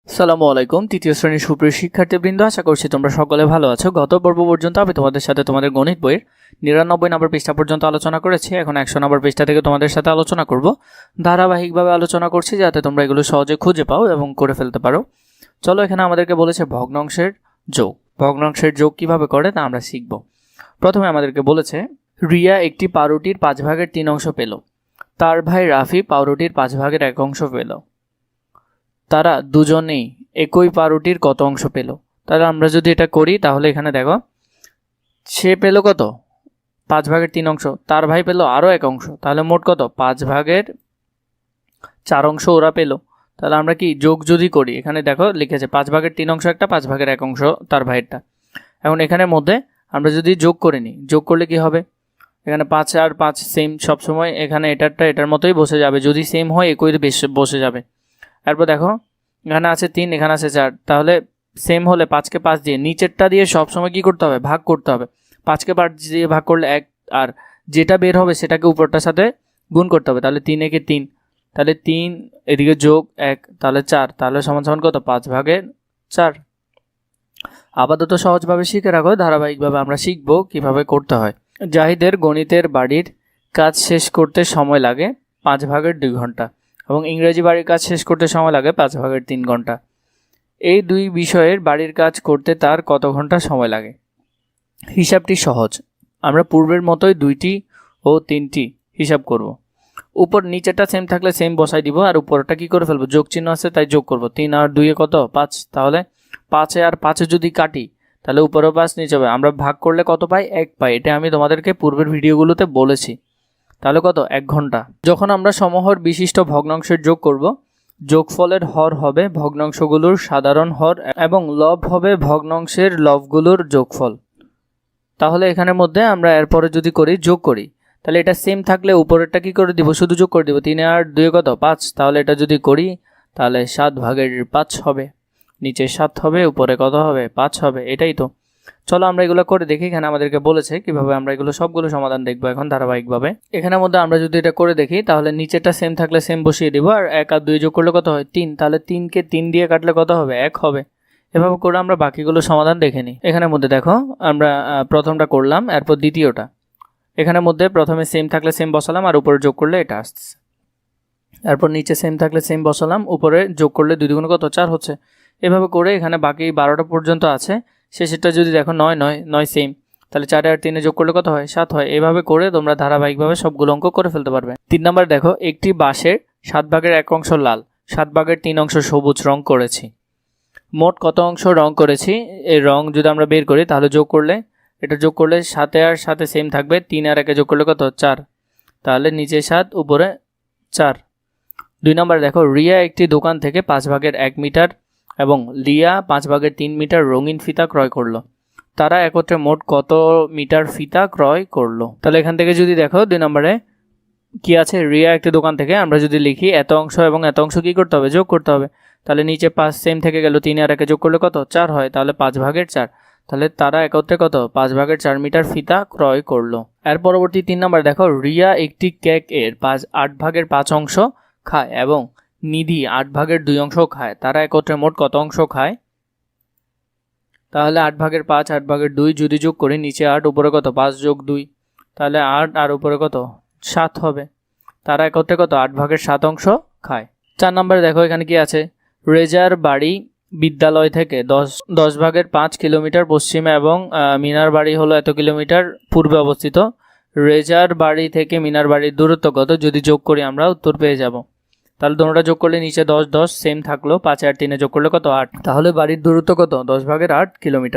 আসসালামু আলাইকুম। তৃতীয় শ্রেণীর সুপ্রিয় শিক্ষার্থীবৃন্দ, আশা করছি তোমরা সকলে ভালো আছো। গত পর্ব পর্যন্ত আমি তোমাদের সাথে তোমাদের গণিত বইয়ের 99 নম্বর পৃষ্ঠা পর্যন্ত আলোচনা করেছি। এখন 100 নম্বর পৃষ্ঠা থেকে তোমাদের সাথে আলোচনা করব। ধারাবাহিকভাবে আলোচনা করছি যাতে তোমরা এগুলো সহজে খুঁজে পাও এবং করে ফেলতে পারো। চলো, এখানে আমাদেরকে বলেছে ভগ্নাংশের যোগ। ভগ্নাংশের যোগ কিভাবে করে তা আমরা শিখব। প্রথমে আমাদেরকে বলেছে রিয়া একটি পাউরুটির 5 ভাগের 3 অংশ পেল। তার ভাই রাফি পাউরুটির 5 ভাগের 1 অংশ পেল। তারা দুজনেই একই পাউরুটির কত অংশ পেল? তাহলে আমরা যদি এটা করি তাহলে এখানে দেখো, সে পেল কত? 5 ভাগের 3 অংশ। তার ভাই পেল আরও 1 অংশ। তাহলে মোট কত? 5 ভাগের 4 অংশ ওরা পেল। তাহলে আমরা কি যোগ যদি করি, এখানে দেখো লিখেছে 5 ভাগের 3 অংশ একটা, 5 ভাগের 1 অংশ তার ভাইয়েরটা। এখন এখানের মধ্যে আমরা যদি যোগ করে নিই, যোগ করলে কি হবে? এখানে 5 আর 5 সেম সবসময়, এখানে এটারটা এটার মতোই বসে যাবে। যদি সেম হয় একই বসে যাবে। তারপর দেখো এখানে আছে 3, এখানে আছে 4। তাহলে সেম হলে 5কে 5 দিয়ে নিচেরটা দিয়ে সবসময় কী করতে হবে? ভাগ করতে হবে। 5কে 5 দিয়ে ভাগ করলে 1, আর যেটা বের হবে সেটাকে উপরটার সাথে গুণ করতে হবে। তাহলে 3 একে 3, তাহলে 3 এদিকে যোগ 1, তাহলে 4, তাহলে সমান সমান কত? 5 ভাগের 4। আপাতত সহজভাবে শিখে রাখো, ধারাবাহিকভাবে আমরা শিখব কিভাবে করতে হয়। জাহিদের গণিতের বাড়ির কাজ শেষ করতে সময় লাগে 5 ভাগের 2 ঘন্টা এবং ইংরেজি বাড়ির কাজ শেষ করতে সময় লাগে 5 ভাগের 3 ঘন্টা। এই দুই বিষয়ের বাড়ির কাজ করতে তার কত ঘন্টা সময় লাগে? হিসাবটি সহজ। আমরা পূর্বের মতোই 2টি ও 3টি হিসাব করব। উপর নিচেটা সেম থাকলে সেম বসাই দিব, আর উপরটা কি করে ফেলবো? যোগ চিহ্ন আছে তাই যোগ করব। 3 আর 2 কত? 5। তাহলে 5 আর 5 যদি কাটি তাহলে উপরেও 5 নিচে হবে। আমরা ভাগ করলে কত পাই? 1 পাই। এটা আমি তোমাদেরকে পূর্বের ভিডিওগুলোতে বলেছি। তাহলে কত? 1 ঘন্টা। যখন আমরা সমহর বিশিষ্ট ভগ্নাংশের যোগ করব, যোগফলের হর হবে ভগ্নাংশগুলোর সাধারণ হর এবং লব হবে ভগ্নাংশের লবগুলোর যোগফল। তাহলে এখানের মধ্যে আমরা এরপরে যদি করি, যোগ করি, তাহলে এটা সেম থাকলে উপরেরটা কি করে দিব? শুধু যোগ করে দিব। 3 আর 2 কত? 5। তাহলে এটা যদি করি তাহলে 7 ভাগের 5 হবে। নিচে 7 হবে, উপরে কত হবে? 5 হবে। এটাই তো। চলো আমরা এগুলো করে দেখি। এখানে আমাদেরকে বলেছে কিভাবে আমরা এগুলো সবগুলো সমাধান দেখবো এখন ধারাবাহিকভাবে। এখানের মধ্যে আমরা যদি এটা করে দেখি তাহলে নিচেটা সেম থাকলে সেম বসিয়ে দিব, আর 1 আর 2 যোগ করলে কত হয়? 3। তাহলে 3কে 3 দিয়ে কাটলে কত হবে? 1 হবে। এভাবে করে আমরা বাকিগুলো সমাধান দেখে নিই। এখানের মধ্যে দেখো আমরা প্রথমটা করলাম, এরপর দ্বিতীয়টা। এখানের মধ্যে প্রথমে সেম থাকলে সেম বসালাম, আর উপরে যোগ করলে এটা আসছে। এরপর নিচে সেম থাকলে সেম বসালাম, উপরে যোগ করলে 2 দুগুণ কত? 4 হচ্ছে। এভাবে করে এখানে বাকি 12টা পর্যন্ত আছে। শেষেরটা যদি দেখো 9 সেম, তাহলে 4 আর 3 যোগ করলে কত হয়? 7 হয়। এভাবে করে তোমরা ধারাবাহিকভাবে সবগুলো অঙ্ক করে ফেলতে পারবে। 3 নাম্বার দেখো, একটি বাঁশের 7 ভাগের 1 অংশ লাল, 7 ভাগের 3 অংশ সবুজ রং করেছি। মোট কত অংশ রং করেছি? এই রং যদি আমরা বের করি তাহলে যোগ করলে, এটা যোগ করলে 7 আর 7 সেম থাকবে। 3 আর 1 যোগ করলে কত? 4। তাহলে নিচে 7 উপরে 4। 2 নাম্বার দেখো, রিয়া একটি দোকান থেকে 5 ভাগের 1 মিটার এবং লিয়া 5 ভাগের 3 মিটার রঙিন ফিতা ক্রয় করলো। তারা একত্রে মোট কত মিটার ফিতা ক্রয় করলো? তাহলে এখান থেকে যদি দেখো 2 নম্বরে কি আছে? রিয়া একটি দোকান থেকে, আমরা যদি লিখি এত অংশ এবং এত অংশ কি করতে হবে? যোগ করতে হবে। তাহলে নিচে 5 সেম থেকে গেল, 3 আর 1 যোগ করলে কত? 4 হয়। তাহলে 5 ভাগের 4। তাহলে তারা একত্রে কত? 5 ভাগের 4 মিটার ফিতা ক্রয় করলো। এর পরবর্তী 3 নম্বর দেখো, রিয়া একটি কেক এর 8 ভাগের 5 অংশ খায় এবং নিধি 8 ভাগের 2 অংশ খায়। তারা একত্রে মোট কত অংশ খায়? তাহলে 8 ভাগের 5, 8 ভাগের 2 যদি যোগ করি, নিচে 8 উপরে কত? 5 যোগ 2, তাহলে 8 আর উপরে কত? 7 হবে। তারা একত্রে কত? 8 ভাগের 7 অংশ খায়। 4 নম্বরে দেখো এখানে কি আছে? রেজার বাড়ি বিদ্যালয় থেকে 10 ভাগের 5 কিলোমিটার পশ্চিমে এবং মিনার বাড়ি হলো এত কিলোমিটার পূর্বে অবস্থিত। রেজার বাড়ি থেকে মিনার বাড়ির দূরত্ব কত? যদি যোগ করি আমরা উত্তর পেয়ে যাব। তাহলে তোমরা যোগ করলে নিচে 10 সেম থাকলো, 5 আর 3 যোগ করলে কত? 8। তাহলে বাড়ির দূরত্ব কত? 10 ভাগের 8 কিলোমিটার।